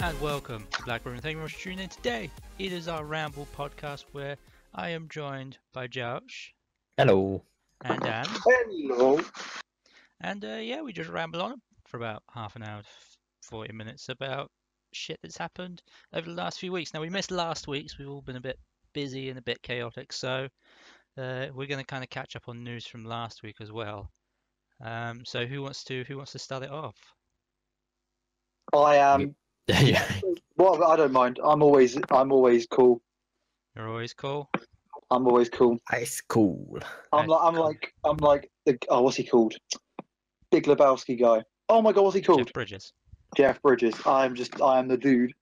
and welcome to Blackburn, and thank you very much for tuning in today. It is our Ramble podcast where I am joined by Josh. Hello. And Dan. Hello. And yeah, we just ramble on for about half an hour, 40 minutes about shit that's happened over the last few weeks. Now, we missed last week's, we've all been a bit busy and a bit chaotic, so we're going to kind of catch up on news from last week as well. So who wants to start it off? I am. Yeah. Well, I don't mind. I'm always cool. You're always cool. I'm always cool. It's cool. I'm like the what's he called? Big Lebowski guy. Oh my god, what's he called? Jeff Bridges. Jeff Bridges. I am the dude.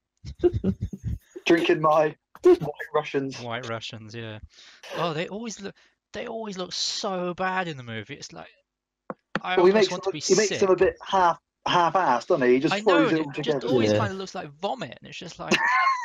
Drinking my White Russians. White Russians, yeah. Oh, they always look so bad in the movie. It's like I almost want to be sick. He makes them a bit half-assed, doesn't he? He just throws it all together. It just always kind of looks like vomit, and it's just like.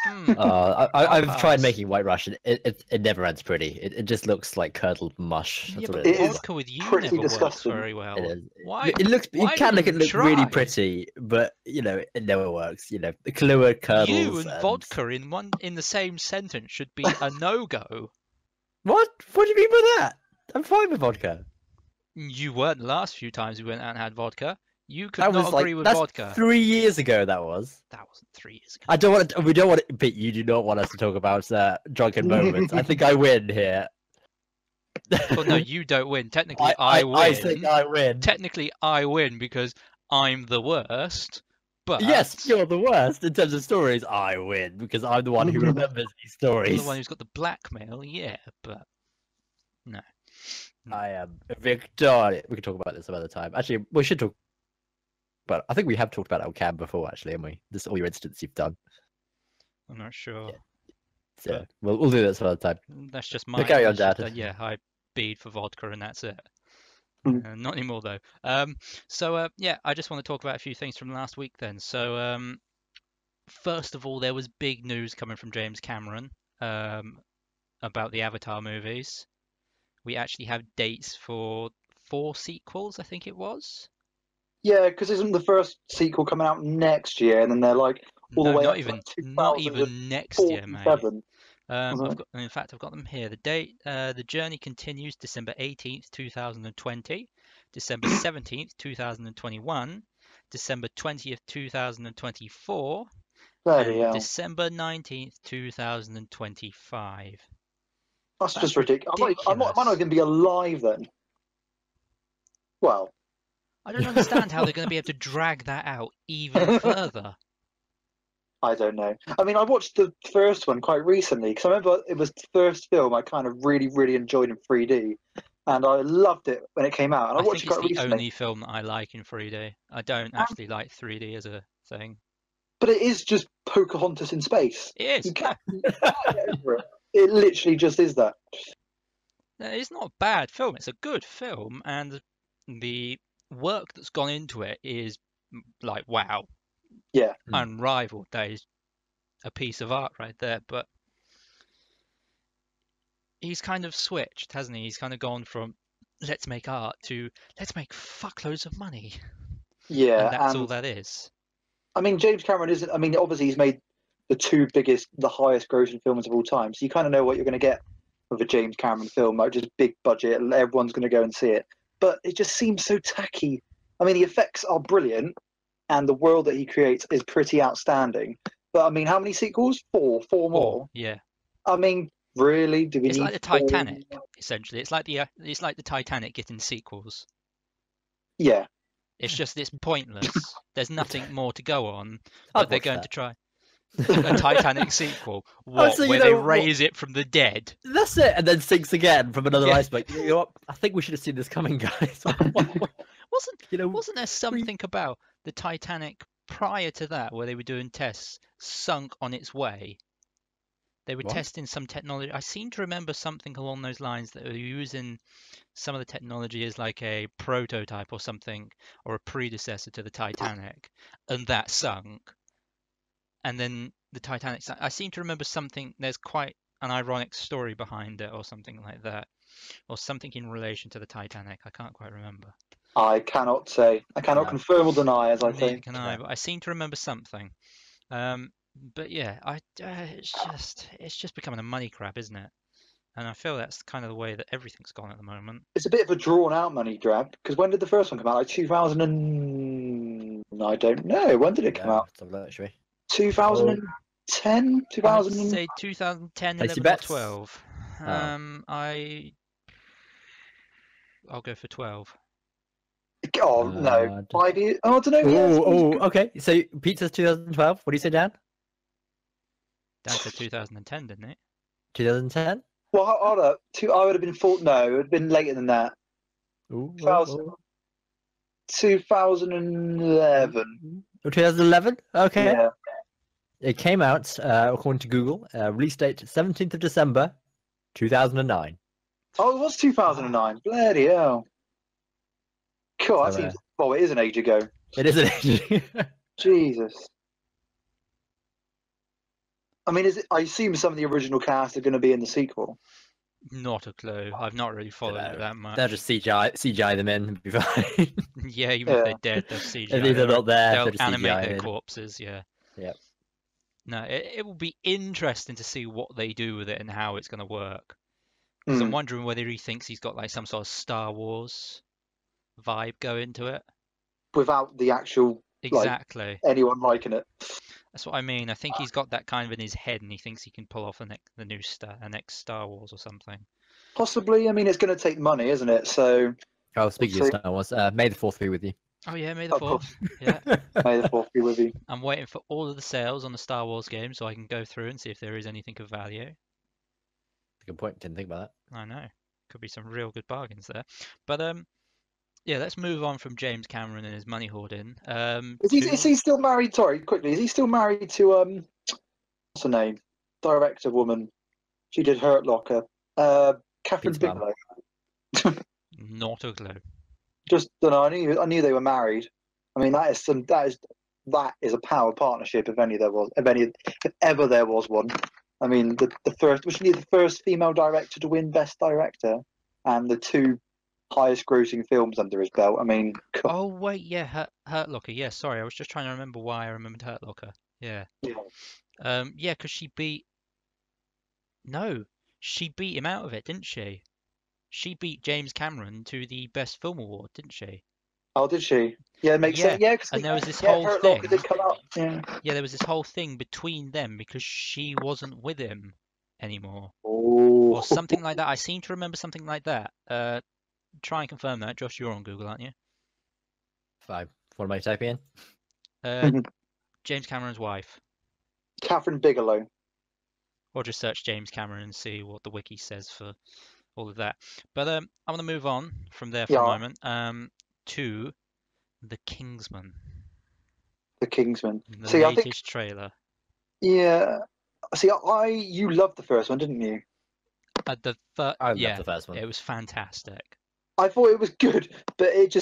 I've tried making White Russian. It never ends pretty. It just looks like curdled mush. That's Yeah, what but it is. vodka with you pretty never disgusting. works very well. It is. Why? It looks. You why can make it didn't look you really try? pretty, but it never works. The Kahlua curdles. You and vodka in the same sentence should be a no-go. What? What do you mean by that? I'm fine with vodka. You weren't the last few times we went out and had vodka. You could That not was agree with that's vodka. 3 years ago. That was. That wasn't 3 years ago. I don't want to. We don't want. But you do not want us to talk about drunken moments. I think I win here. Well, no, you don't win. Technically, I win. I think I win. Technically, I win because I'm the worst. But Yes, you're the worst in terms of stories. I win because I'm the one who remembers these I'm stories. the one who's got the blackmail. Yeah, but no. I am Victoria. We can talk about this some other time. Actually, we should talk. But I think we have talked about it on cam before, actually, haven't we? This all your incidents you've done. I'm not sure. Yeah. So we'll do that some other time. That's just my. But carry on, that's just, Dad. yeah, I bead for vodka and that's it. Mm. Not anymore though. So yeah, I just want to talk about a few things from last week then. So first of all, there was big news coming from James Cameron about the Avatar movies. We actually have dates for 4 sequels, I think it was. Yeah, because isn't the first sequel coming out next year, and then they're like all the way not up even to like not even next year, mate. 2047. I've got them here. The date, the journey continues December 18th, 2020, December 17th, 2021, December 20th, 2024, Bloody and hell. December 19th, 2025. That's That's just ridiculous. I might ridiculous. not even be alive then. Well, I don't understand how they're going to be able to drag that out even further. I don't know. I mean, I watched the first one quite recently because I remember it was the first film I kind of really, really enjoyed in 3D, and I loved it when it came out. And I watched think it it's quite the recently. only film that I like in 3D. I don't actually like 3D as a thing. But it is just Pocahontas in space. It is. You can't get over it. It literally just is that. It's not a bad film. It's a good film, and the work that's gone into it is like wow, Yeah. unrivaled. That is a piece of art right there. But he's kind of switched, hasn't he? He's kind of gone from let's make art to let's make fuckloads of money. Yeah. And that's all that is. I mean, James Cameron isn't. I mean, obviously he's made the highest grossing films of all time. So you kind of know what you're going to get with a James Cameron film, like just big budget, and everyone's going to go and see it. But it just seems so tacky. I mean, the effects are brilliant, and the world that he creates is pretty outstanding. But I mean, how many sequels? Four more. Yeah. I mean, really? Do we It's need like the 4? Titanic, essentially. It's like the Titanic getting sequels. Yeah. It's pointless. There's nothing more to go on. But they're watch going that. to try a Titanic sequel. What? so you where know they what- raise it from the dead? That's it, and then sinks again from another Yeah. iceberg. You know what? I think we should have seen this coming, guys. Wasn't there something about the Titanic prior to that where they were doing tests sunk on its way? They were What? testing some technology. I seem to remember something along those lines that were using some of the technology as like a prototype or something, or a predecessor to the Titanic, and that sunk. And then the Titanic sank. I seem to remember something. There's quite an ironic story behind it, or something like that, or something in relation to the Titanic. I can't quite remember. I cannot say. I cannot No. confirm or deny, as I Neither say. can I, but I seem to remember something. But yeah, it's just becoming a money grab, isn't it? And I feel that's kind of the way that everything's gone at the moment. It's a bit of a drawn-out money grab because when did the first one come out? Like 2000 and I don't know. When did it come out? Let's have a look, shall we? 2010, I'd 2000. say 2010, Place your 11 or bets. 12. Oh. I'll go for 12. Oh no, 5 years. Oh, I don't know. Yeah, Oh, okay. So pizza's 2012. What do you say, Dan? Dan said 2010, didn't it? 2010. Well, hold up. I would have been thought. No, it would have been later than that. Ooh, 2011. 2011. Okay. Yeah. It came out according to Google. Release date 17th of December, 2009. Oh, it was 2009. Bloody hell. Cool. That So, seems. Well, it is an age ago. It is an age. Jesus. I mean, I assume some of the original cast are going to be in the sequel. Not a clue. I've not really followed it that much. They'll just CGI them in. Be fine. Yeah, even if they're dead, they'll CGI. If they're not there, they'll just animate CGI their in. corpses. Yeah. Yep. No, it will be interesting to see what they do with it and how it's going to work. Because I'm wondering whether he thinks he's got like some sort of Star Wars vibe going to it. Without the actual Exactly. anyone liking it. That's what I mean. I think he's got that kind of in his head, and he thinks he can pull off the next Star Wars or something. Possibly. I mean, it's going to take money, isn't it? So. Oh, speaking of Star Wars, May the 4th be with you. Oh yeah, May the 4th. Yeah. May the 4th be with you. I'm waiting for all of the sales on the Star Wars game so I can go through and see if there is anything of value. Good point. Didn't think about that. I know. Could be some real good bargains there. But yeah, let's move on from James Cameron and his money hoarding. Is he still married? Sorry, quickly. Is he still married to what's her name? Director woman. She did Hurt Locker. Catherine Bigelow. Not a clue. Just don't know. I knew they were married. I mean, that is a power partnership if ever there was one. I mean, the first, was she the first female director to win Best Director, and the two highest grossing films under his belt. I mean, oh wait, yeah, Hurt Locker. Yeah, sorry, I was just trying to remember why I remembered Hurt Locker. Yeah. Yeah, because she beat him out of it, didn't she? She beat James Cameron to the Best Film Award, didn't she? Oh, did she? Yeah, it makes sense. Yeah, and there was this whole Hurt thing. Locker did come up. Yeah, there was this whole thing between them because she wasn't with him anymore, or something like that. I seem to remember something like that. Try and confirm that. Josh, you're on Google, aren't you? Fine. What am I typing in? James Cameron's wife. Catherine Bigelow. Or just search James Cameron and see what the wiki says for all of that. But I want to move on from there for a moment to The Kingsman. The Kingsman. The latest trailer. Yeah. See, you loved the first one, didn't you? I loved the first one. It was fantastic. I thought it was good, but it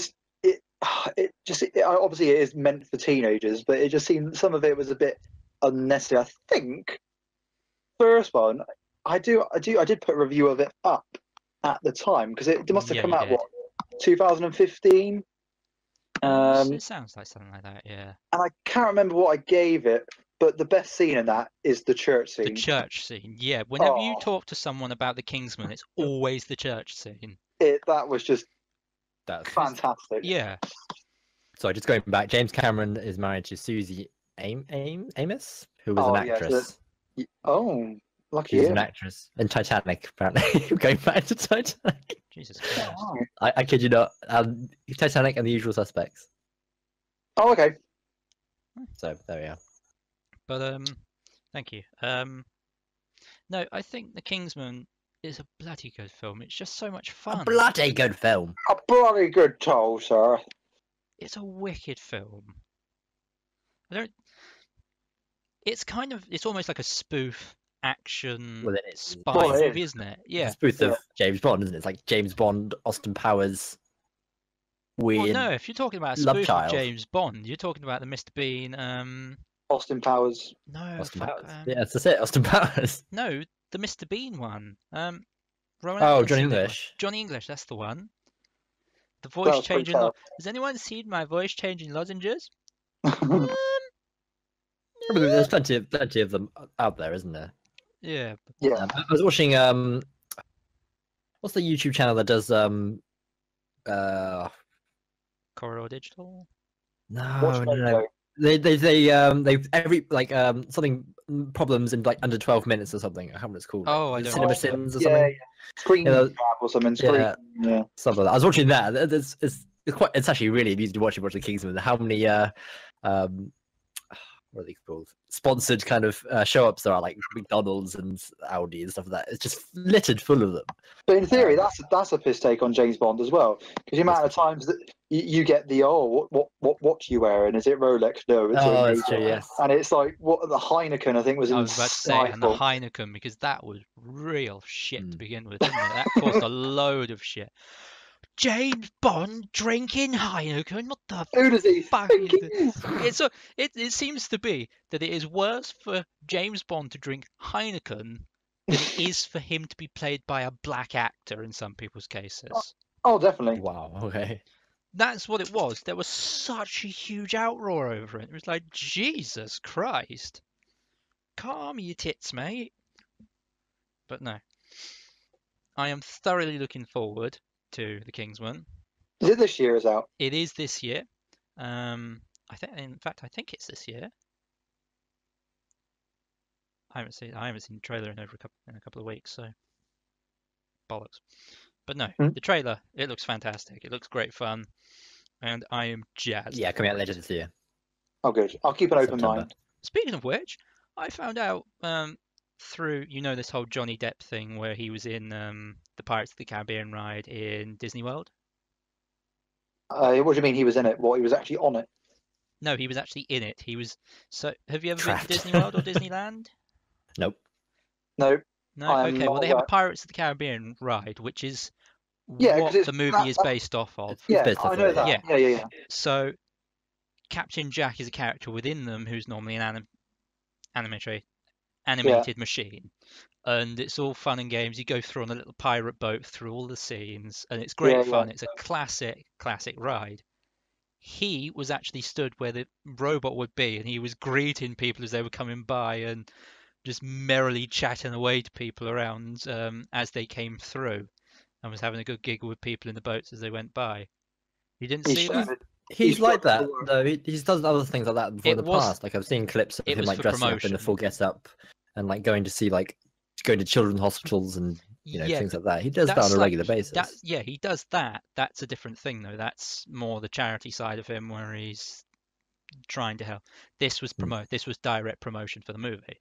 obviously it is meant for teenagers, but it just seemed some of it was a bit unnecessary. I think first one, I did put a review of it up at the time because it must have come out 2015. It sounds like something like that, yeah. And I can't remember what I gave it, but the best scene in that is the church scene. The church scene, yeah. Whenever you talk to someone about the Kingsman, it's always the church scene. That was just fantastic. Yeah. So just going back, James Cameron is married to Susie Amos, who was an actress. Lucky She's an actress in Titanic, apparently. Going back to Titanic. Jesus Christ. I kid you not. Titanic and The Usual Suspects. Oh, okay. So there we are. But thank you. No, I think The Kingsman is a bloody good film. It's just so much fun. A bloody good film. A bloody good toll, sir. It's a wicked film. It's almost like a spoof action spy movie, isn't it? Yeah. It's a spoof of James Bond, isn't it? It's like James Bond, Austin Powers, weird. Well, no, if you're talking about a spoof of James Bond, you're talking about the Mr. Bean. Austin Powers. No, Austin Powers. Yeah, that's it. Austin Powers. No, the Mr. Bean one. Johnny English. Johnny English, that's the one. The voice changing. Has anyone seen my voice changing lozenges? There's plenty of them out there, isn't there? Yeah. Yeah. I was watching what's the YouTube channel that does Corridor Digital. Watch no. Mojo. They every like something problems in like under 12 minutes or something. I can't remember what it's called. Oh, like, I don't Cinema know. Sins or Yeah, something. Screen Yeah, grab or something. Screen. yeah. Yeah. Stuff like that. I was watching that. It's actually really amusing to watch the Kingsman. How many what are they called? Sponsored kind of show ups there are, like McDonald's and Audi and stuff like that. It's just littered full of them. But in theory, that's a piss take on James Bond as well, because the amount of times that you get the what watch you wearing? Is it Rolex? No, it's Oh, a that's true. Yes. and it's like what the Heineken I think was in I was about to say, and the Skyfall. Heineken, because that was real shit to Mm. begin with, didn't it? That caused a load of shit. James Bond drinking Heineken? What the Who does he fuck think is he this? is? It seems to be that it is worse for James Bond to drink Heineken than it is for him to be played by a black actor in some people's cases. Oh, definitely. Wow. Okay. That's what it was. There was such a huge outroar over it. It was like, Jesus Christ. Calm your tits, mate. But no. I am thoroughly looking forward to The Kingsman. Is it this year? Is out? It is this year. I think it's this year. I haven't seen the trailer in a couple of weeks, so bollocks. But no, the trailer, it looks fantastic. It looks great fun, and I am jazzed. Yeah, coming out for later it. this year. Oh, good. I'll keep an open September. mind. Speaking of which, I found out through this whole Johnny Depp thing where he was in the Pirates of the Caribbean ride in Disney World. What do you mean he was in it? What, he was actually on it? No, he was actually in it. He was. So, have you ever been Trapped. to Disney World or Disneyland? Nope. No. No. I'm Okay. not Well, they have a aware. Pirates of the Caribbean ride, which is Yeah, 'cause what it's the movie is based off of. Yeah, based I off know of it, that. yeah. Yeah. So, Captain Jack is a character within them who's normally an animated machine, and it's all fun and games. You go through on a little pirate boat through all the scenes, and it's great Yeah, fun. It's a classic ride. He was actually stood where the robot would be, and he was greeting people as they were coming by and just merrily chatting away to people around as they came through, and was having a good giggle with people in the boats as they went by. You didn't see that? He's like that though. He's done other things like that before in the was- past. Like I've seen clips of it him was like for dressing up in promotion. the full get-up and like going to children's hospitals and Yeah, things like that. He does that that's on a like- regular basis. Yeah, he does that. That's a different thing, though. That's more the charity side of him, where he's trying to help. This was This was direct promotion for the movie.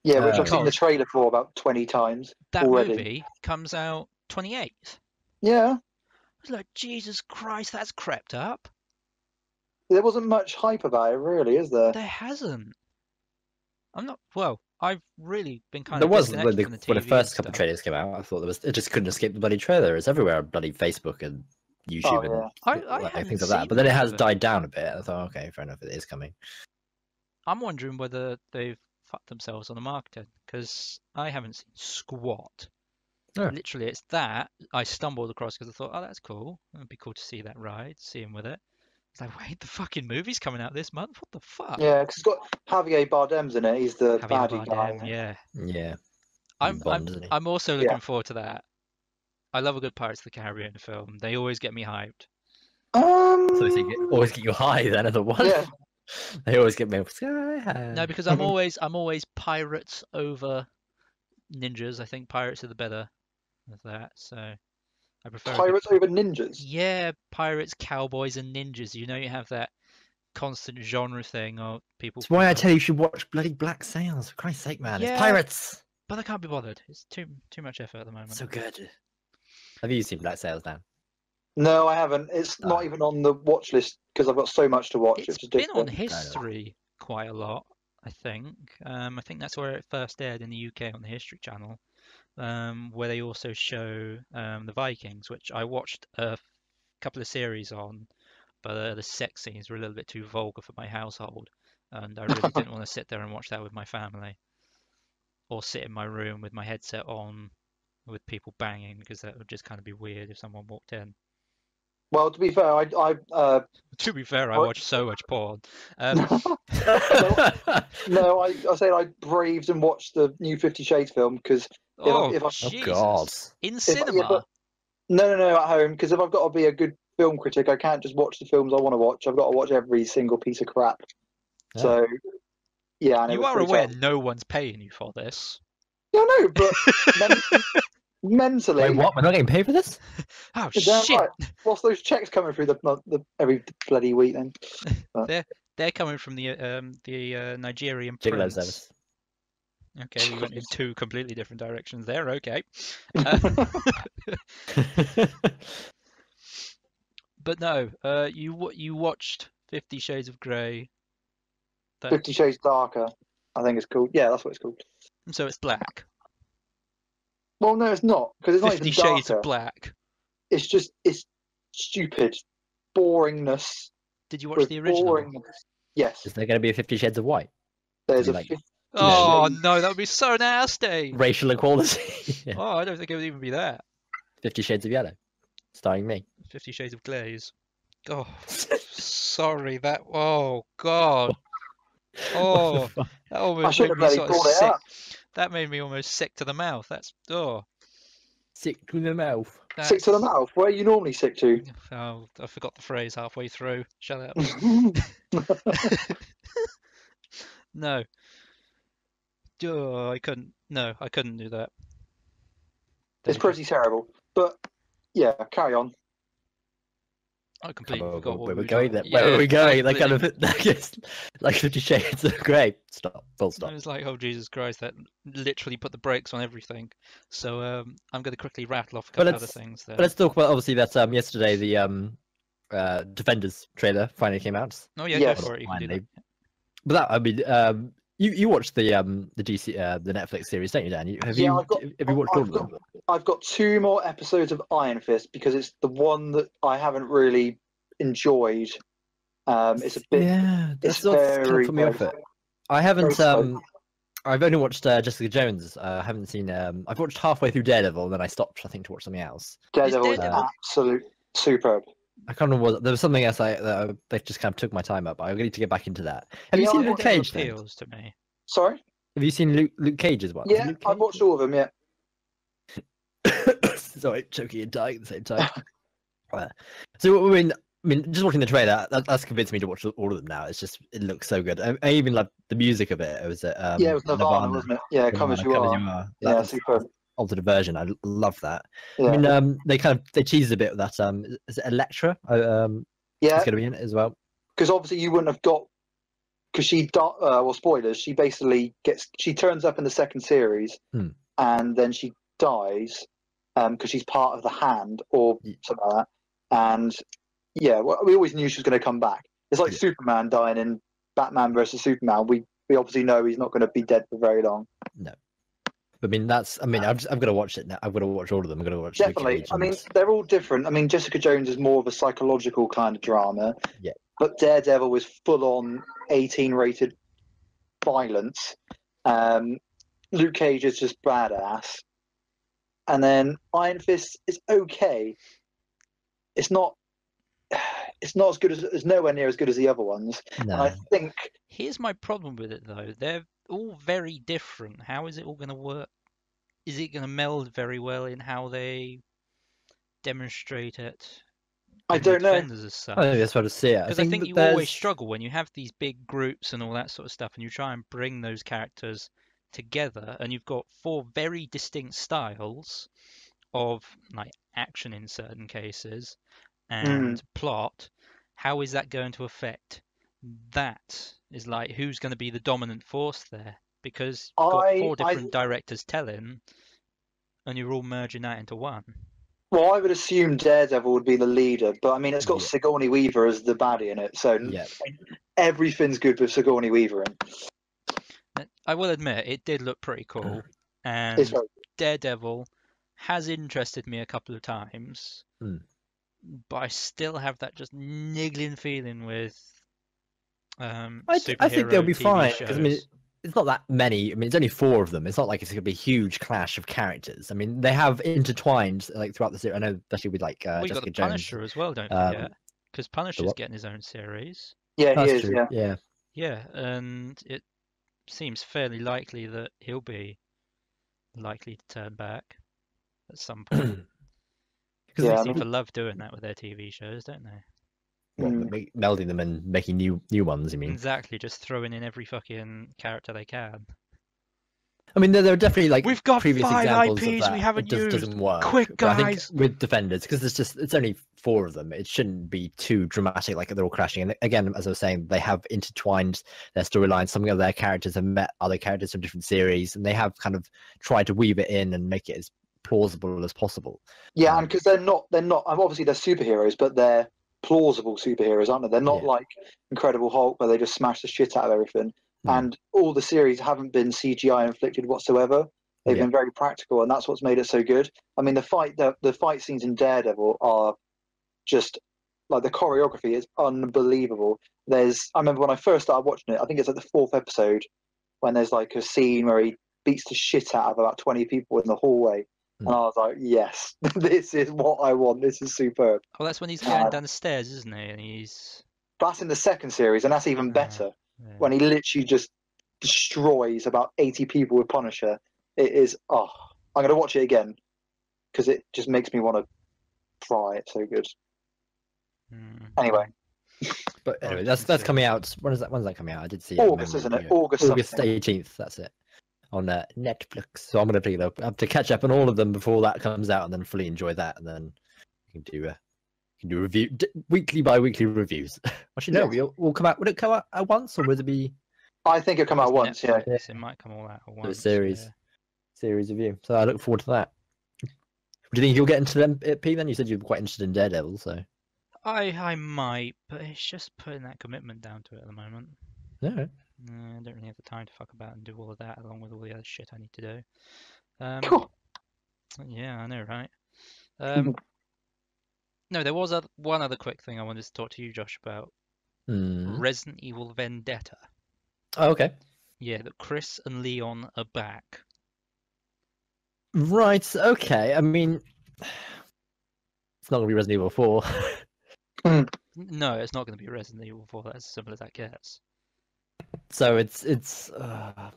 Yeah, which I've seen the Because- trailer for about 20 times That already. movie comes out 28th. Yeah, I was like, Jesus Christ, that's crept up. there wasn't much hype about it, really, is there? There hasn't. I'm not. Well, I've really been kind There of was when disconnected from the TV the first and couple of stuff. trailers came out. I thought it just couldn't escape the bloody trailer. It's everywhere on bloody Facebook and YouTube Oh, and I like, hadn't things like that. seen But then it that has either. died down a bit. I thought, okay, fair enough, it is coming. I'm wondering whether they've fucked themselves on the marketing, because I haven't seen squat. Oh. Literally, it's that I stumbled across because I thought, oh, that's cool. It'd be cool to see that ride, see him with it. It's like, wait, the fucking movie's coming out this month? What the fuck? Yeah, because it's got Javier Bardem's in it. He's the Javier baddie guy. Bardem, yeah. Yeah. I'm Bond, isn't he? I'm also Yeah. looking forward to that. I love a good Pirates of the Caribbean film. They always get me hyped. So they always get you high then otherwise. Yeah. They always get me sky high. No, because I'm always pirates over ninjas. I think pirates are the better of that. So I prefer a good- Pirates over ninjas. Yeah, pirates, cowboys, and ninjas. You have that constant genre thing of people. That's why I tell you should watch bloody Black Sails. For Christ's sake, man. Yeah. It's pirates. But I can't be bothered. It's too much effort at the moment. So good. Have you seen Black Sails, Dan? No, I haven't. It's not even on the watch list because I've got so much to watch. It's Which is been on different. History quite a lot, I think. I think that's where it first aired in the UK on the History Channel, where they also show the Vikings, which I watched a couple of series on, but the sex scenes were a little bit too vulgar for my household, and I really didn't want to sit there and watch that with my family, or sit in my room with my headset on with people banging, because that would just kind of be weird if someone walked in. Well, to be fair, To be fair, I watch so much porn. no, I said I braved and watched the new 50 Shades film because Oh, if I, Oh Jesus. God. In yeah, cinema? but no, at home, because if I've got to be a good film critic, I can't just watch the films I want to watch. I've got to watch every single piece of crap. Yeah. So, yeah, and it You was are pretty aware terrible. no one's paying you for this. Yeah, no, but mentally, Wait, what? We're not getting paid for this? Oh, you're damn shit. right. What's those checks coming through the every bloody week then? They're coming from the Nigerian Gigolo prince. service. Okay, we went in two completely different directions there. Okay. But no, you watched 50 Shades of Grey. 50 Shades Darker, I think it's called. Yeah, that's what it's called. So it's black. Well, no, it's not, because it's not 50 even Shades darker. of Black. It's stupid boringness. Did you watch the original? Boringness. Yes, Is there going to be a 50 Shades of White? there's a like- 50 Oh Shades. no, that would be so nasty. Racial equality. Yeah. Oh, I don't think it would even be that. 50 Shades of Yellow. Starring me. 50 Shades of Glaze. Oh, sorry. That. Oh God. Oh, that I almost should made have me bloody sort of brought it sick. up. That made me almost sick to the mouth. That's Sick to the mouth. Sick to the that's- mouth. Where are you normally sick to? Oh, I forgot the phrase halfway through. Shut up. No. Oh, I couldn't. No, I couldn't do that. It's pretty terrible. But yeah, carry on. I completely forgot what Where we we're were going talking. there. Where are we going? Like kind completely- of I guess, like 50 Shades of Grey. Stop. Full stop. It was like, oh Jesus Christ, that literally put the brakes on everything. So I'm going to quickly rattle off a But couple other let's- things there. But let's talk about obviously that yesterday the Defenders trailer finally came out. Oh yeah, Yes. go for it. You can do Finally. that. But that I mean you watched the DC the Netflix series, don't you, Dan? Have Yeah, you I've got- have you watched all of them? I've got 2 more episodes of Iron Fist because it's the one that I haven't really enjoyed. It's a bit. Yeah, that's it's what's kind very, of put me off very- it. I haven't slow. I've only watched Jessica Jones. I haven't seen I've watched halfway through Daredevil and then I stopped I think to watch something else. Daredevil is Daredevil- absolute superb. I can't remember what there was something else that just kind of took my time up. I need to get back into that. Have you Yeah, seen I Luke Daredevil Cage then? appeals to me. Sorry. Have you seen Luke Cage as well? Is it Yeah, Luke I've Cage? watched all of them. Yeah. Sorry, choking and dying at the same time. So I mean, just watching the trailer, that's convinced me to watch all of them now. It's just it looks so good. I even love the music of it. It was Yeah, it was Nirvana, wasn't it? Yeah, Come As You Are. Yeah, That's superb. alternate version. I love that. Yeah. I mean, they teased a bit with that. Is it Electra? Yeah, It's going to be in it as well. because obviously you wouldn't have got because well, spoilers. She basically she turns up in the second series, Hmm. and then she dies because she's part of the Hand or Yeah. something like that. And yeah, well, we always knew she was going to come back. It's like Yeah. Superman dying in Batman versus Superman. We obviously know he's not going to be dead for very long. I mean, I'm going to watch it now. I'm going to watch all of them. I'm going to watch Luke Definitely. Cage I mean, and- they're all different. I mean, Jessica Jones is more of a psychological kind of drama. Yeah. But Daredevil was full on 18 rated violence. Luke Cage is just badass. And then Iron Fist is okay. It's not as good as it's nowhere near as good as the other ones. no. And I think Here's my problem with it though. They're all very different. How is it all going to work? Is it going to meld very well in how they demonstrate it? I in the don't know. Defenders as such? I think that's what to see it. Because I think that you always there's- struggle when you have these big groups and all that sort of stuff, and you try and bring those characters together, and you've got 4 very distinct styles of like action in certain cases and plot. How is that going to affect that? Is like who's going to be the dominant force there? Because you've got 4 different directors telling, and you're all merging that into one. Well, I would assume Daredevil would be the leader, but I mean, it's got Yeah. Sigourney Weaver as the baddie in it, so Yeah. everything's good with Sigourney Weaver in. I will admit, it did look pretty cool, It's and very Daredevil has interested me a couple of times, but I still have that just niggling feeling with I think they'll be superhero fine. TV 'Cause, I mean, shows. it's not that many. I mean, it's only 4 of them. It's not like it's going to be a huge clash of characters. I mean, they have intertwined like throughout the series. I know, especially with like We've got Jessica the Jones. Punisher as well, don't Um, forget, because the Punisher's what? getting his own series. Yeah, he That's is. true. Yeah. Yeah. Yeah, and it seems fairly likely that he'll be likely to turn back at some point. Because Yeah, they I seem mean, to love doing that with their TV shows, don't they? What, melding them and making new ones? You mean? Exactly, just throwing in every fucking character they can. I mean, there are definitely like We've got previous 5 examples of IPs that. we haven't It just used. doesn't work. Quick, But I think guys! with Defenders, because it's only 4 of them, it shouldn't be too dramatic. Like they're all crashing. And again, as I was saying, they have intertwined their storylines. Some of their characters have met other characters from different series, and they have kind of tried to weave it in and make it as plausible as possible. yeah, and because they're not. Obviously, they're superheroes, but they're plausible superheroes, aren't they? They're not Yeah. like Incredible Hulk, where they just smash the shit out of everything. Mm. And all the series haven't been CGI inflicted whatsoever. They've Yeah. been very practical, and that's what's made it so good. I mean, the fight scenes in Daredevil are just like the choreography is unbelievable. I remember when I first started watching it, I think it's like the 4th episode, when there's like a scene where he beats the shit out of about 20 people in the hallway. And I was like, yes, this is what I want. This is superb. Oh, that's when he's going down the stairs, isn't he? And he's... That's in the 2nd series, and that's even better. Yeah. When he literally just destroys about 80 people with Punisher. It is, I'm going to watch it again because it just makes me want to try. It's so good. Anyway. But anyway, that's coming out. When's that coming out? I did see it. August, isn't it? August 18th. That's it. On Netflix. So I'm gonna have to catch up on all of them before that comes out, and then fully enjoy that, and then you can do review weekly by weekly reviews. Actually, no, we'll come out. Would it come out at once, or would it be? I think it'll come out once. Netflix, Yeah, it might come all out at once. Series review. So I look forward to that. Do you think you'll get into them, P? Then you said you were quite interested in Daredevil, so. I might, but it's just putting that commitment down to it at the moment. No. I don't really have the time to fuck about and do all of that, along with all the other shit I need to do. Cool. Yeah, I know, right? No, there was one other quick thing I wanted to talk to you, Josh, about. Resident Evil Vendetta. Oh, okay. Yeah, that Chris and Leon are back. Right. Okay. I mean, it's not gonna be Resident Evil 4. No, it's not going to be Resident Evil 4. That's as simple as that gets. So it's. I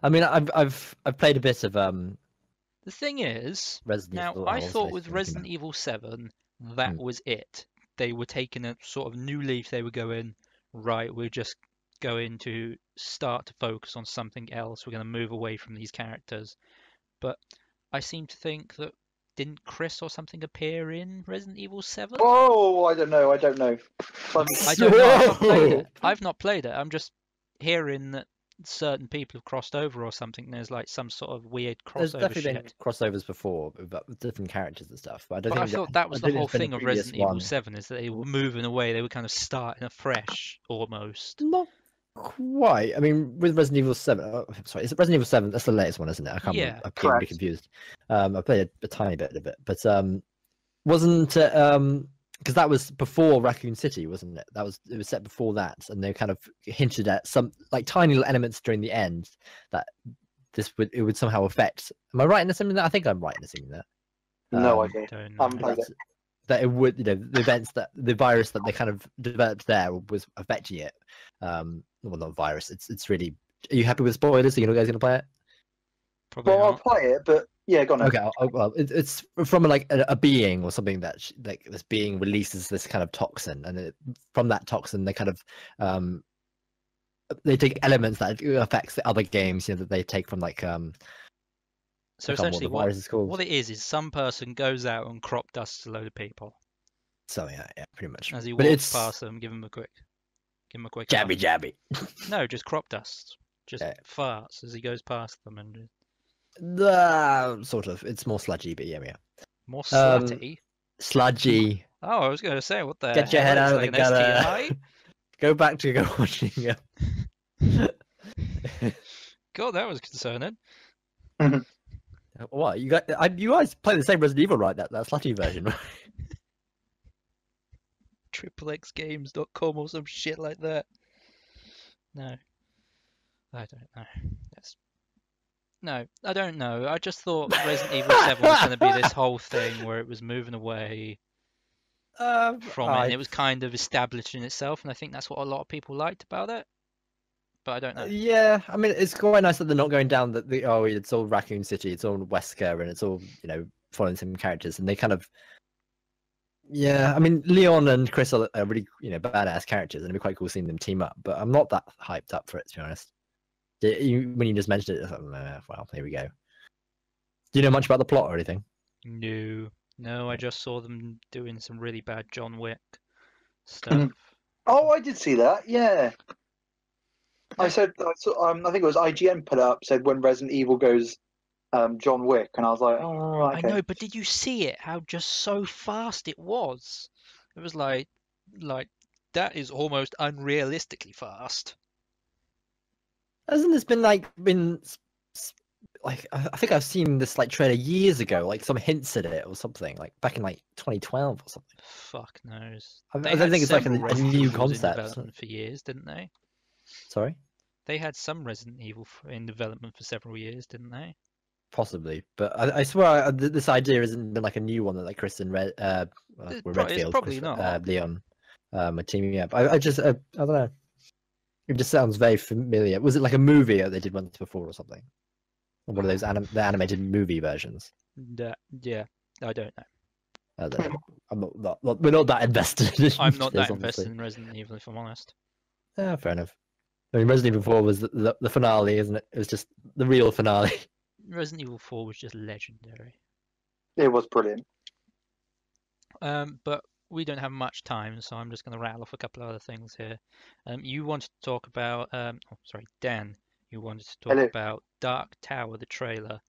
mean, I've played a bit of The thing is, Resident Evil. I thought with Resident Evil 7 that was it. They were taking a sort of new leaf. They were going, right, we're just going to start to focus on something else. We're going to move away from these characters. But I seem to think that didn't Chris or something appear in Resident Evil 7? Oh, I don't know. I don't know. I've not played it. I've not played it. I'm just hearing that certain people have crossed over or something. There's like some sort of weird crossover There's definitely shit. been crossovers before with different characters and stuff, but I don't But I think thought that was the whole thing of Resident Evil one. 7 is that they were moving away. They were kind of starting afresh almost. Not quite. I mean, with Resident Evil 7, sorry, is it Resident Evil 7? That's the latest one, isn't it? I can't remember. I'm getting really confused. I played a tiny bit of it, but wasn't it, because that was before Raccoon City, wasn't it? It was set before that, and they kind of hinted at some like tiny little elements during the end that it would somehow affect. Am I right in assuming that? I think I'm right in assuming that. No idea. That it would, the events that the virus that they kind of developed there was affecting it. Well, not virus. It's really. Are you happy with spoilers? Are you guys gonna play it? Probably I'll not. play it, but yeah, go on. Okay, well, it's from like a being or something that like this being releases this kind of toxin, and from that toxin they kind of they take elements that affects the other games, that they take from like So essentially, what it is some person goes out and crop dusts a load of people. So yeah, pretty much. As he walks past them, give him a quick jabby. No, just crop dust, just farts as he goes past them, and sort of. It's more sludgy, but yeah. More slutty. Sludgy. Oh, I was going to say, what the? Get your head out of the gutter. STI? Go back to go watching it. God, that was concerning. What you guys play the same Resident Evil, right? That slutty version, right? XXXgames.com or some shit like that. No. I don't know. No, I don't know. I just thought Resident Evil 7 was going to be this whole thing where it was moving away from it, and it was kind of establishing itself, and I think that's what a lot of people liked about it. But I don't know. Yeah, I mean, it's quite nice that they're not going down it's all Raccoon City, it's all Wesker, and it's all, following some characters, and they kind of. Yeah, I mean, Leon and Chris are really, badass characters, and it'd be quite cool seeing them team up. But I'm not that hyped up for it, to be honest. When you just mentioned it, I thought, well, here we go. Do you know much about the plot or anything? No, I just saw them doing some really bad John Wick stuff. Oh, I did see that. Yeah. I think it was IGN put up, said when Resident Evil goes John Wick, and I was like, oh, right, okay. I know, but did you see it? How just so fast it was? It was like that is almost unrealistically fast. Hasn't this been I think I've seen this trailer years ago, some hints at it or something, back in 2012 or something. Fuck knows. I don't think it's a new concept. In development for years, didn't they? Sorry? They had some Resident Evil in development for several years, didn't they? Possibly, but I swear this idea hasn't been a new one that Chris and Redfield, probably not. Leon, are teaming up. I don't know. It just sounds very familiar. Was it like a movie that they did once before or something? Or one of those the animated movie versions? Yeah, I don't know. I don't know. We're not that invested. I'm not that invested in Resident Evil, if I'm honest. Yeah, fair enough. I mean, Resident Evil 4 was the finale, isn't it? It was just the real finale. Resident Evil 4 was just legendary. It was brilliant. But we don't have much time, so I'm just going to rattle off a couple of other things here. You wanted to talk about, Dan, you wanted to talk about Dark Tower, the trailer.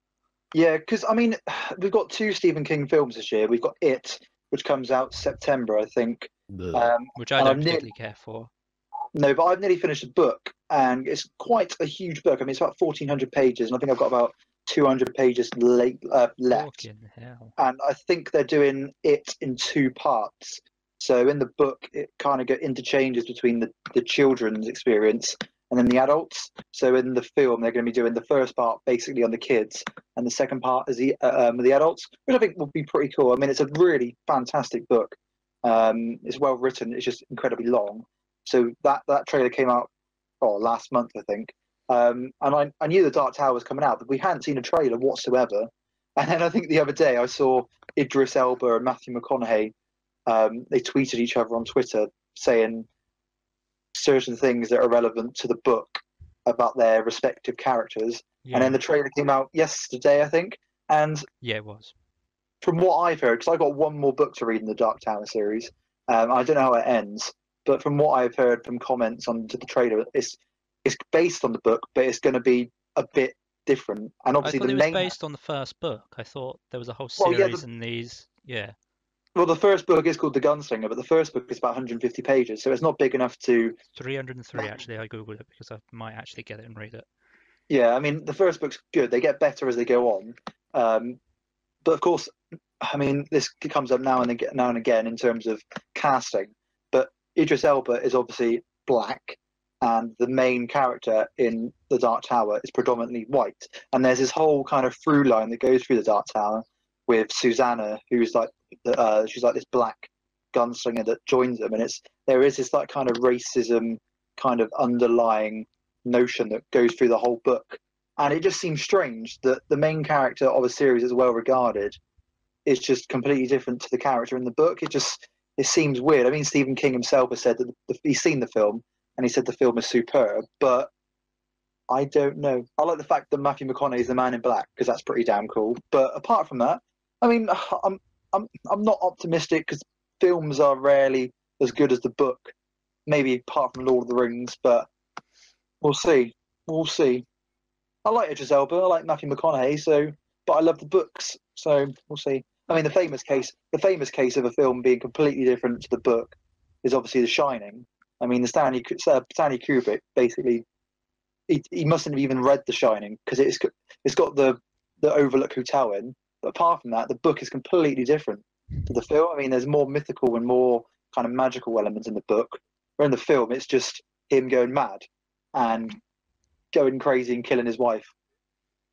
Yeah, because, I mean, we've got 2 Stephen King films this year. We've got It, which comes out September, I think. Which I don't particularly care for. No, but I've nearly finished the book, and it's quite a huge book. I mean, it's about 1,400 pages, and I think I've got about 200 pages left. Fucking hell. And I think they're doing it in 2 parts. So in the book, it kind of interchanges between the children's experience and then the adults. So in the film, they're going to be doing the first part basically on the kids, and the second part is the adults, which I think will be pretty cool. I mean, it's a really fantastic book. It's well written. It's just incredibly long. So that trailer came out last month, I think. And I knew the Dark Tower was coming out, but we hadn't seen a trailer whatsoever. And then I think the other day I saw Idris Elba and Matthew McConaughey. They tweeted each other on Twitter saying certain things that are relevant to the book about their respective characters. Yeah. And then the trailer came out yesterday, I think. And yeah, it was. From what I've heard, because I got one more book to read in the Dark Tower series. I don't know how it ends, but from what I've heard from comments onto the trailer, it's based on the book, but it's going to be a bit different. And obviously, it was based on the first book. I thought there was a whole series in these. Yeah. Well, the first book is called The Gunslinger, but the first book is about 150 pages, so it's not big enough to. 303, actually. I googled it because I might actually get it and read it. Yeah, I mean, the first book's good. They get better as they go on, but of course, I mean, this comes up now and again in terms of casting. But Idris Elba is obviously black, and the main character in the Dark Tower is predominantly white. And there's this whole kind of through line that goes through the Dark Tower with Susanna, who's she's like this black gunslinger that joins them, and there is this kind of racism kind of underlying notion that goes through the whole book. And it just seems strange that the main character of a series that's well regarded is just completely different to the character in the book. It seems weird. I mean, Stephen King himself has said that he's seen the film and he said the film is superb, but I don't know. I like the fact that Matthew McConaughey is the Man in Black because that's pretty damn cool. But apart from that, I mean, I'm not optimistic because films are rarely as good as the book. Maybe apart from Lord of the Rings, but we'll see. We'll see. I like Idris Elba. I like Matthew McConaughey. But I love the books. So we'll see. I mean, the famous case of a film being completely different to the book is obviously The Shining. I mean, Stanley Kubrick basically he mustn't have even read The Shining because it's got the Overlook Hotel in. But apart from that, the book is completely different to the film. I mean, there's more mythical and more kind of magical elements in the book. Where in the film, it's just him going mad and going crazy and killing his wife,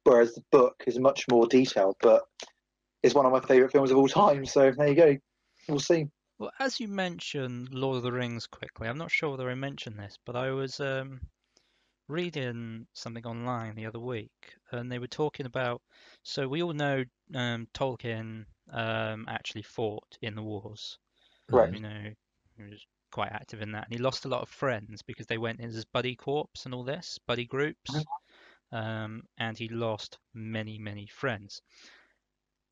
whereas the book is much more detailed. But it's one of my favourite films of all time. So there you go. We'll see. Well, as you mentioned Lord of the Rings quickly, I'm not sure whether I mentioned this, but I was reading something online the other week, and they were talking about. So we all know Tolkien actually fought in the wars. Right. You know, he was quite active in that, and he lost a lot of friends because they went in as buddy corps and all this, buddy groups, and he lost many, many friends.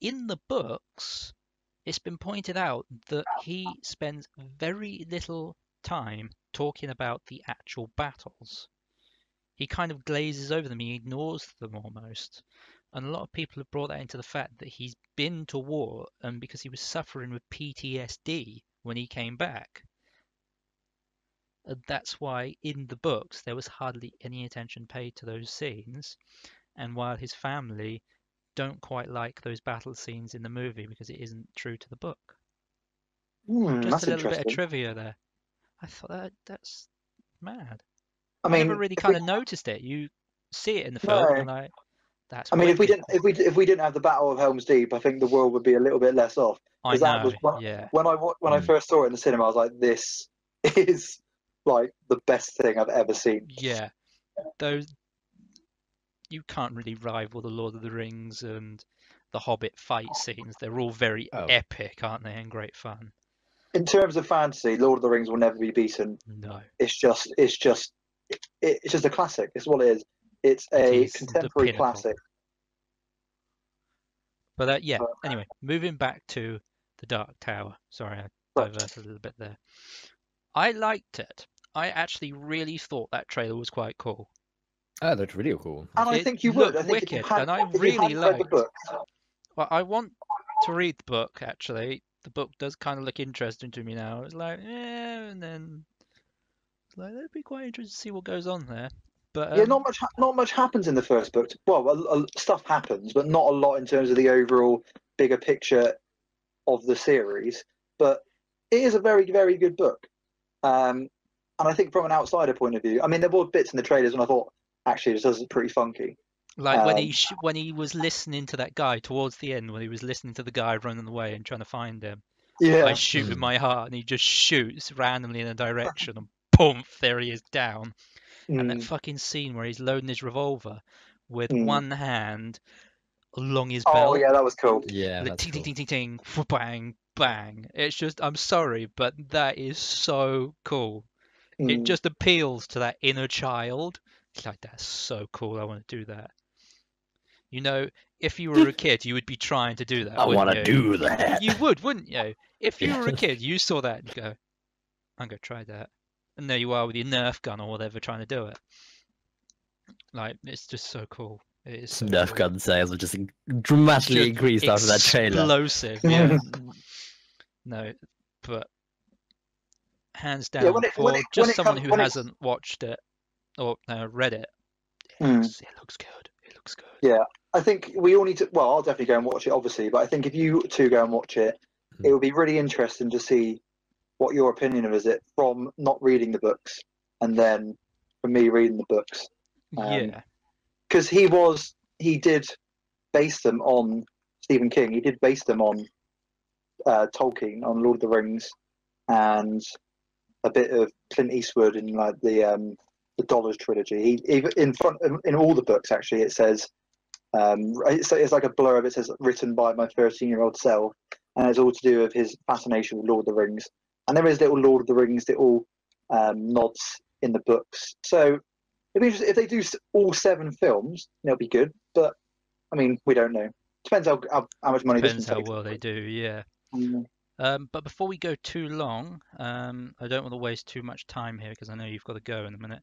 In the books, it's been pointed out that he spends very little time talking about the actual battles. He kind of glazes over them, he ignores them almost. And a lot of people have brought that into the fact that he's been to war and because he was suffering with PTSD when he came back. And that's why in the books there was hardly any attention paid to those scenes. And while his family don't quite like those battle scenes in the movie because it isn't true to the book. Just That's a little bit of interesting. trivia there. I thought that's mad. I I mean, never really kind of noticed it. You see it in the film, No. and you're like, that's. I mean, wicked. if we didn't have the Battle of Helm's Deep, I think the world would be a little bit less off. I Because that know. was Yeah. when I first saw it in the cinema, I was like, this is like the best thing I've ever seen. Yeah. Those you can't really rival the Lord of the Rings and the Hobbit fight scenes. They're all very epic, aren't they? And great fun. In terms of fantasy, Lord of the Rings will never be beaten. No. It's just a classic. It's what it is. It's a contemporary classic. But yeah, anyway, moving back to the Dark Tower. Sorry, I diverted a little bit there. I liked it. I actually really thought that trailer was quite cool. Oh, that's really cool. And I think you would. I think wicked, and I really liked. Well, I want to read the book. Actually, the book does kind of look interesting to me now. It's like, and then it's like that'd be quite interesting to see what goes on there. But yeah, not much happens in the first book. Well, stuff happens, but not a lot in terms of the overall bigger picture of the series. But it is a very, very good book. And I think from an outsider point of view, I mean, there were bits in the trailers and I thought, actually, this is pretty funky. Like when he was listening to that guy towards the end, when he was listening to the guy running away and trying to find him. Yeah. I shoot with my heart, and he just shoots randomly in a direction, and boom, there he is down. And that fucking scene where he's loading his revolver with one hand along his belt. Oh yeah, that was cool. Yeah, that's ting, cool. ting, ting, ting, ting, bang, bang. It's just, I'm sorry, but that is so cool. It just appeals to that inner child. It's like, that's so cool. I want to do that. You know, if you were a kid, you would be trying to do that. I want to do that. You would, wouldn't you? If you were a kid, you saw that and you go, I'm going to try that. And there you are with your Nerf gun or whatever trying to do it. Like, it's just so cool. It is so Nerf cool. gun sales have just dramatically increased after that trailer. Explosive, yeah. No, but hands down, for someone who hasn't watched it or read it, it looks good. It looks good. Yeah, I think we all need to. Well, I'll definitely go and watch it, obviously. But I think if you two go and watch it, it would be really interesting to see what your opinion of it from not reading the books and then from me reading the books. Yeah, because he did base them on Stephen King. He did base them on Tolkien, on Lord of the Rings, and a bit of Clint Eastwood in like the Dollars trilogy. He in all the books actually it says it's like a blurb. It says written by my 13-year-old self, and it's all to do with his fascination with Lord of the Rings. And there is little Lord of the Rings little nods in the books. So it'd be interesting if they do all 7 films. It'll be good, but I mean we don't know. Depends how much money. Depends how well they do. Yeah. But before we go too long, I don't want to waste too much time here because I know you've got to go in a minute.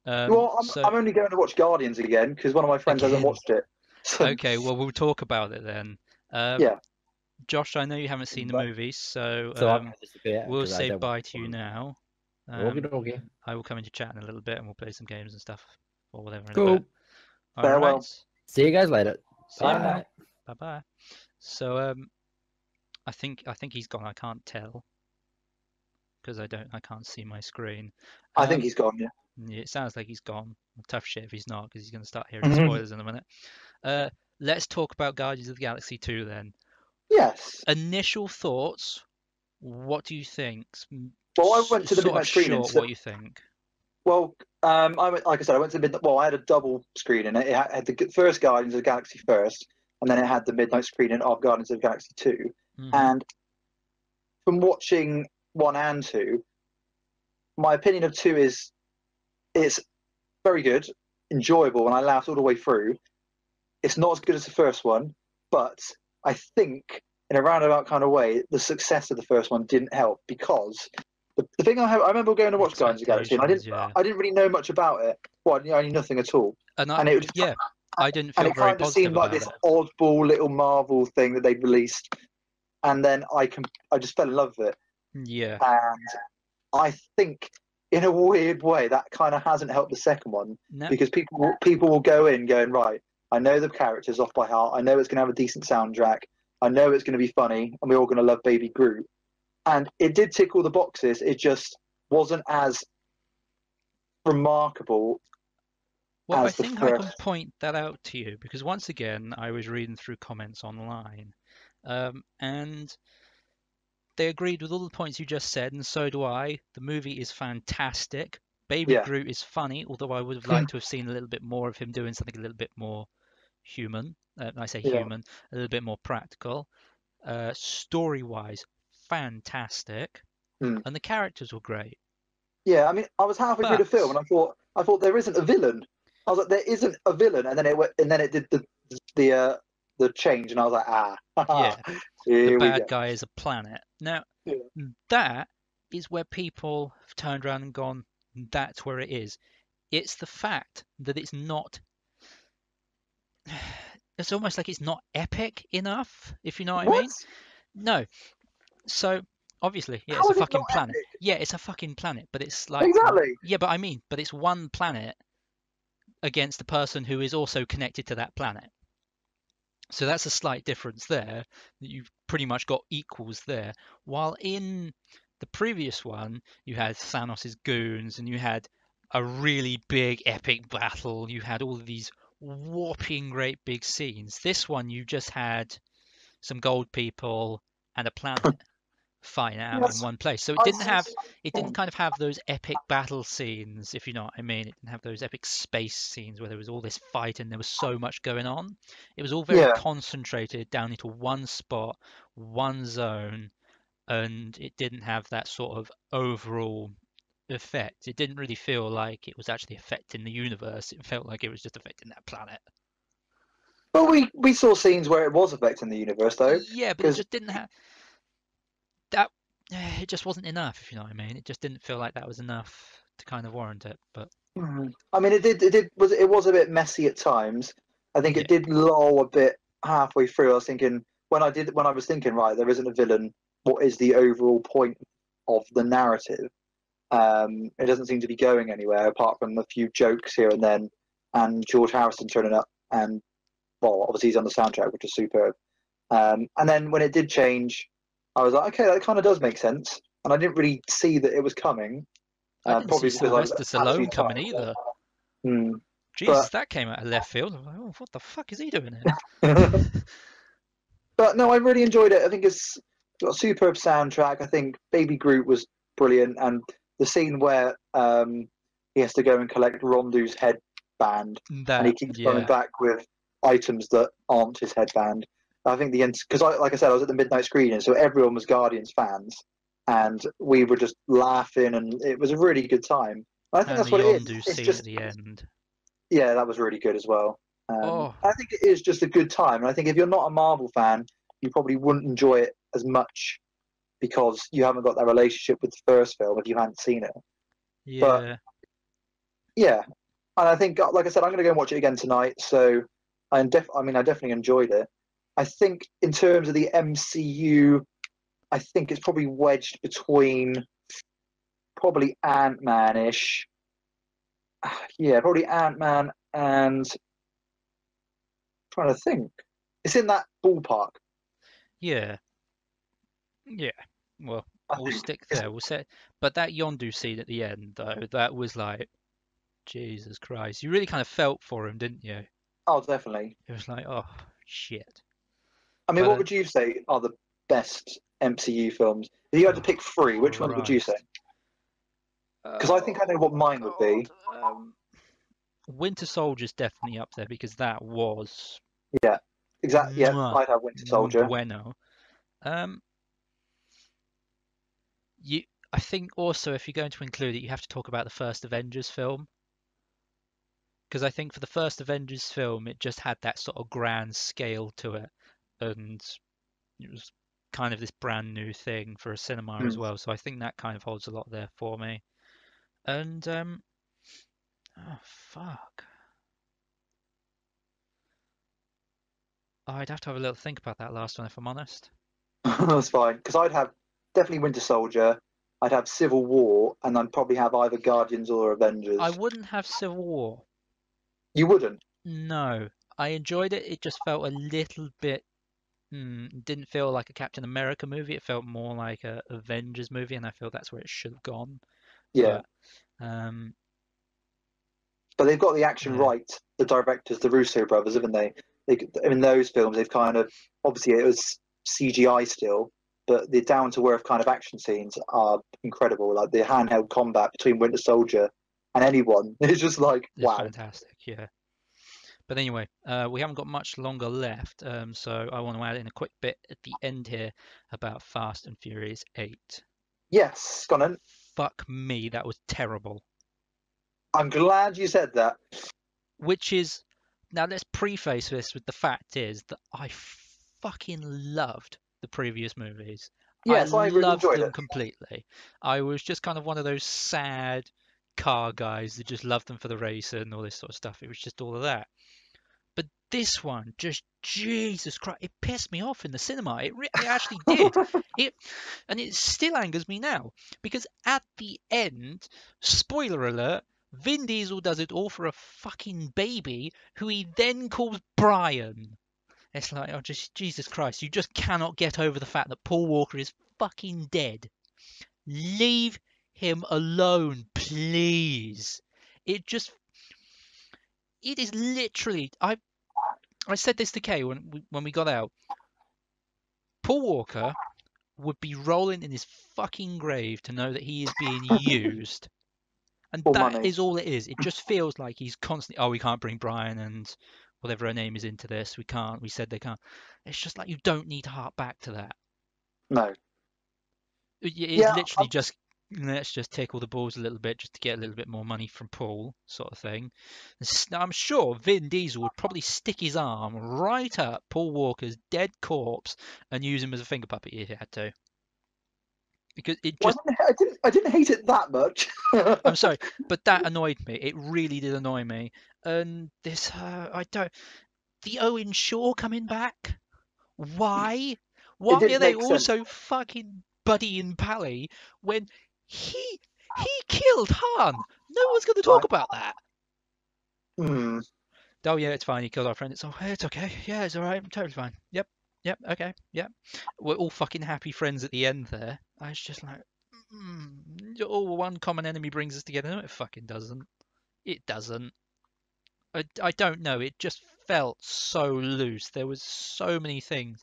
Well, I'm only going to watch Guardians again because one of my friends hasn't watched it. So. Okay, well we'll talk about it then. Yeah. Josh, I know you haven't seen the movie, so we'll say bye to you now. I will come into chat in a little bit and we'll play some games and stuff or whatever. Cool. Farewell. Right. See you guys later. Bye. Bye. So I think he's gone. I can't tell because I can't see my screen. I think he's gone. Yeah. Yeah, it sounds like he's gone. Tough shit if he's not, because he's going to start hearing spoilers in a minute. Let's talk about Guardians of the Galaxy 2 then. Yes. Initial thoughts. What do you think? Well, I went to the Sort midnight of screening. short, what you think? Well, like I said, I went to the midnight. Well, I had a double screening. It had the first Guardians of the Galaxy first, and then it had the midnight screening of Guardians of the Galaxy 2. And from watching 1 and 2, my opinion of 2 is it's very good, enjoyable, and I laughed all the way through. It's not as good as the first one, but I think in a roundabout kind of way, the success of the first one didn't help, because the thing I remember going to watch Guardians of the Galaxy, and I didn't really know much about it. Well, I knew nothing at all. And I didn't feel very kind of positive seemed like about this it. oddball little Marvel thing that they'd released, and then I just fell in love with it. Yeah. And I think in a weird way that kind of hasn't helped the second one, because people will go in going, right, I know the characters off by heart, I know it's going to have a decent soundtrack, I know it's going to be funny, and we're all going to love Baby Groot. And it did tick all the boxes. It just wasn't as remarkable. Well, as I think I can point that out to you, because once again, I was reading through comments online, and they agreed with all the points you just said, and so do I. The movie is fantastic. Baby Groot is funny, although I would have liked to have seen a little bit more of him doing something a little bit more human. I say human, a little bit more practical. Story-wise, fantastic, and the characters were great. Yeah, I mean, I was halfway through the film, and I thought there isn't a villain. I was like, there isn't a villain, and then it did the change, and I was like, yeah, the bad guy is a planet. Now, that is where people have turned around and gone, that's where it is. It's the fact that it's not. It's almost like it's not epic enough, if you know what I mean. No. So obviously, yeah, it's a fucking planet. Yeah, it's a fucking planet, but it's like exactly. Yeah, but but it's one planet against a person who is also connected to that planet. So that's a slight difference there. You've pretty much got equals there. While in the previous one, you had Thanos' goons, and you had a really big epic battle. You had all of these whopping great big scenes. This one, you just had some gold people and a planet fighting out in one place. So it didn't kind of have those epic battle scenes, if you know what I mean. It didn't have those epic space scenes where there was all this fight and there was so much going on. It was all very concentrated down into one spot, one zone, and it didn't have that sort of overall effect. It didn't really feel like it was actually affecting the universe. It felt like it was just affecting that planet. Well, we saw scenes where it was affecting the universe, though. Yeah, but it just didn't have that. It just wasn't enough, if you know what I mean. It just didn't feel like that was enough to kind of warrant it. But I mean, it was a bit messy at times. I think it did lull a bit halfway through. I was thinking when I was thinking, right, there isn't a villain. What is the overall point of the narrative? It doesn't seem to be going anywhere apart from a few jokes here and then, and George Harrison turning up, and well, obviously he's on the soundtrack, which is superb. And then when it did change, I was like, okay, that kind of does make sense, and I didn't really see that it was coming. I didn't see Sylvester Stallone coming either. Jesus, that came out of left field. I was like, oh, what the fuck is he doing here? But no, I really enjoyed it. I think it's got a superb soundtrack. I think Baby Groot was brilliant, and the scene where he has to go and collect Rondu's headband, and he keeps coming back with items that aren't his headband. I think because like I said, I was at the midnight screening, so everyone was Guardians fans, and we were just laughing, and it was a really good time. I think that's what it is. It's just at the end. Yeah, that was really good as well. I think it is just a good time, and I think if you're not a Marvel fan, you probably wouldn't enjoy it as much because you haven't got that relationship with the first film if you hadn't seen it. Yeah. But, yeah, and I think, like I said, I'm going to go and watch it again tonight. So I definitely enjoyed it. I think in terms of the MCU, I think it's probably wedged between probably Ant-Man-ish. Yeah, probably Ant-Man and trying to think. It's in that ballpark. Yeah. Yeah. Well, we'll stick there. We'll say, but that Yondu scene at the end, though, that was like, Jesus Christ. You really kind of felt for him, didn't you? Oh, definitely. It was like, oh, shit. I mean, But, what would you say are the best MCU films? If you had to pick three, which ones would you say? Because I think I know what mine would be. Winter Soldier's definitely up there because that was... Yeah, exactly. Yeah, I'd have Winter Soldier. Bueno. I think also if you're going to include it, you have to talk about the first Avengers film. Because I think for the first Avengers film, it just had that sort of grand scale to it. And it was kind of this brand new thing for a cinema as well. So I think that kind of holds a lot there for me. And, oh, fuck. Oh, I'd have to have a little think about that last one, if I'm honest. That's fine. Because I'd have definitely Winter Soldier. I'd have Civil War, and I'd probably have either Guardians or Avengers. I wouldn't have Civil War. You wouldn't? No. I enjoyed it. It just felt a little bit... didn't feel like a Captain America movie. It felt more like a Avengers movie, and I feel that's where it should have gone. Yeah. But they've got the action right. The directors, the Russo brothers, haven't they? In those films, they've kind of... Obviously, it was CGI still, but the down-to-earth kind of action scenes are incredible. Like the handheld combat between Winter Soldier and anyone. It's just like, wow. It's fantastic, yeah. But anyway, we haven't got much longer left, so I want to add in a quick bit at the end here about Fast and Furious 8. Yes, go on. Fuck me, that was terrible. I'm glad you said that. Which is... Now, let's preface this with the fact is that I fucking loved the previous movies. Yes, I really loved enjoyed them it. Completely. I was just kind of one of those sad car guys that just loved them for the race and all this sort of stuff. It was just all of that. But this one, just Jesus Christ, it pissed me off in the cinema. It actually did. And it still angers me now because at the end, spoiler alert, Vin Diesel does it all for a fucking baby who he then calls Brian. It's like, oh, just Jesus Christ, you just cannot get over the fact that Paul Walker is fucking dead. Leave him alone, please. It is literally... I said this to Kay when we got out. Paul Walker would be rolling in his fucking grave to know that he is being used. And that is all it is. It just feels like he's constantly, we can't bring Brian and whatever her name is into this. We can't. We said they can't. It's just like you don't need to hark back to that. No. It's literally just, let's just tickle the balls a little bit just to get a little bit more money from Paul, sort of thing. I'm sure Vin Diesel would probably stick his arm right up Paul Walker's dead corpse and use him as a finger puppet if he had to. Because it just... I didn't hate it that much. I'm sorry, but that annoyed me. It really did annoy me. And this, the Owen Shaw coming back? Why? Why are they all so fucking buddy and pally when he killed Han? No one's going to talk about that. Oh yeah, it's fine. He killed our friend. It's okay. Yeah, it's all right. I'm totally fine. Yep. Okay. Yep. We're all fucking happy friends at the end there. I was just like, one common enemy brings us together. No, it fucking doesn't. It doesn't. I don't know. It just felt so loose. There was so many things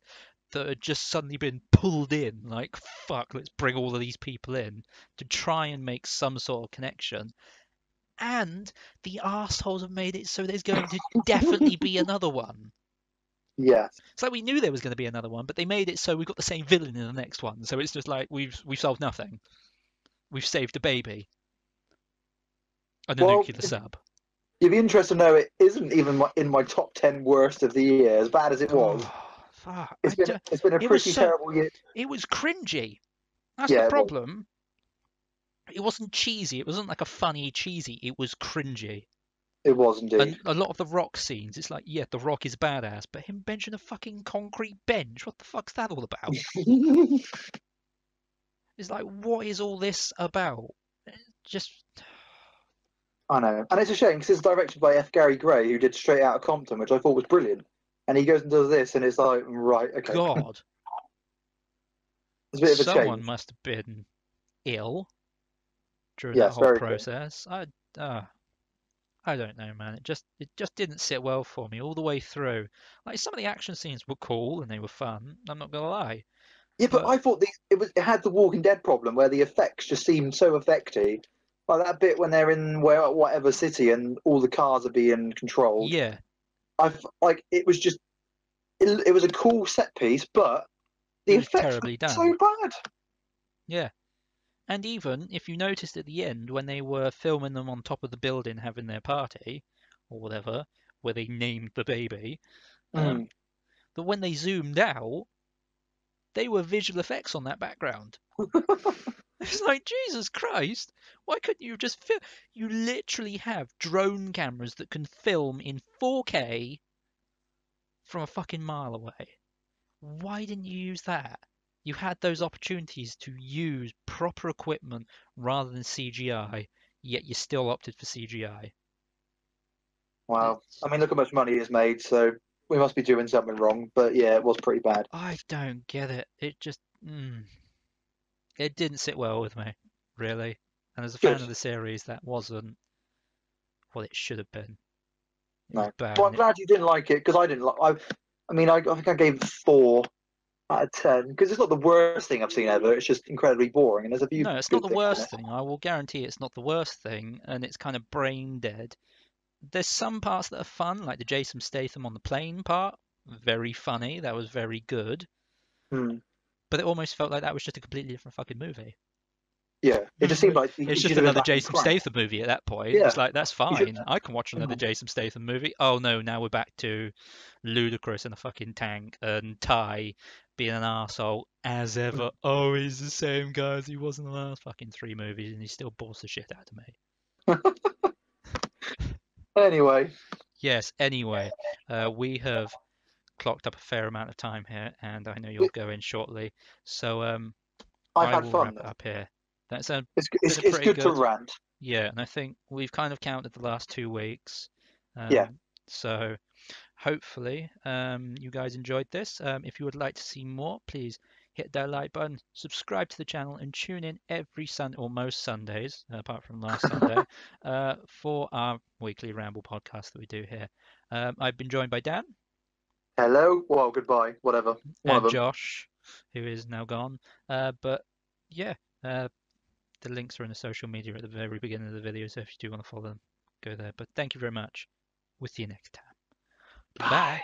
that had just suddenly been pulled in. Like, fuck, let's bring all of these people in to try and make some sort of connection. And the arseholes have made it so there's going to definitely be another one. Yeah. It's like we knew there was going to be another one, but they made it so we've got the same villain in the next one. So it's just like we've solved nothing. We've saved a baby. And a nuclear sub. You'd be interested to know it isn't even in my top 10 worst of the year, as bad as it was. Fuck. It's been a pretty terrible year. It was cringy. That's the problem. It wasn't cheesy. It wasn't like a funny cheesy. It was cringy. It was indeed. And a lot of the Rock scenes, it's like, yeah, the Rock is badass, but him benching a fucking concrete bench, what the fuck's that all about? It's like, what is all this about? Just... I know. And it's a shame because it's directed by F. Gary Gray, who did Straight Outta Compton, which I thought was brilliant. And he goes and does this, and it's like, right, okay. God. It's a bit of a Someone change. must have been ill during that whole process. I don't know, man. It just didn't sit well for me all the way through. Like some of the action scenes were cool and they were fun. I'm not gonna lie. Yeah, but I thought it had the Walking Dead problem where the effects just seemed so effecty. Like that bit when they're in whatever city and all the cars are being controlled. Yeah, Like it was just it was a cool set piece, but the it was effects terribly were done. so bad. Yeah. And even if you noticed at the end when they were filming them on top of the building having their party or whatever, where they named the baby, that when they zoomed out, they were visual effects on that background. It's like, Jesus Christ, why couldn't you just film? You literally have drone cameras that can film in 4K from a fucking mile away. Why didn't you use that? You had those opportunities to use proper equipment rather than CGI, yet you still opted for CGI. Wow. I mean, look how much money is made, so we must be doing something wrong. But yeah, it was pretty bad. I don't get it. It just, it didn't sit well with me, really. And as a fan of the series, that wasn't what it should have been. It was bad. Well, I'm glad you didn't like it because I didn't like. I mean, I think I gave it 4 out of 10 because it's not the worst thing I've seen ever. It's just incredibly boring, and there's a few. No, it's not the worst thing. I will guarantee it's not the worst thing, and it's kind of brain dead. There's some parts that are fun, like the Jason Statham on the plane part. Very funny. That was very good. But it almost felt like that was just a completely different fucking movie. Yeah, it just seemed like it's just another Jason Statham movie at that point. Yeah. It's like, that's fine. I can watch another Jason Statham movie. Oh no, now we're back to Ludacris in a fucking tank and Ty being an arsehole as ever. Oh, he's the same guy as he was in the last fucking 3 movies and he still bores the shit out of me. Anyway. Yes, anyway. We have clocked up a fair amount of time here and I know you'll go in shortly. So I've had fun, wrap it up here. That's it's good to rant. Yeah, and I think we've kind of counted the last 2 weeks. Yeah. So hopefully you guys enjoyed this. If you would like to see more, please hit that like button, subscribe to the channel, and tune in every Sunday or most Sundays, apart from last Sunday, for our weekly Ramble podcast that we do here. I've been joined by Dan. Hello. Well, goodbye. Whatever. And Josh, who is now gone. But yeah. The links are in the social media at the very beginning of the video, so if you do want to follow them, go there. But thank you very much. We'll see you next time. Bye.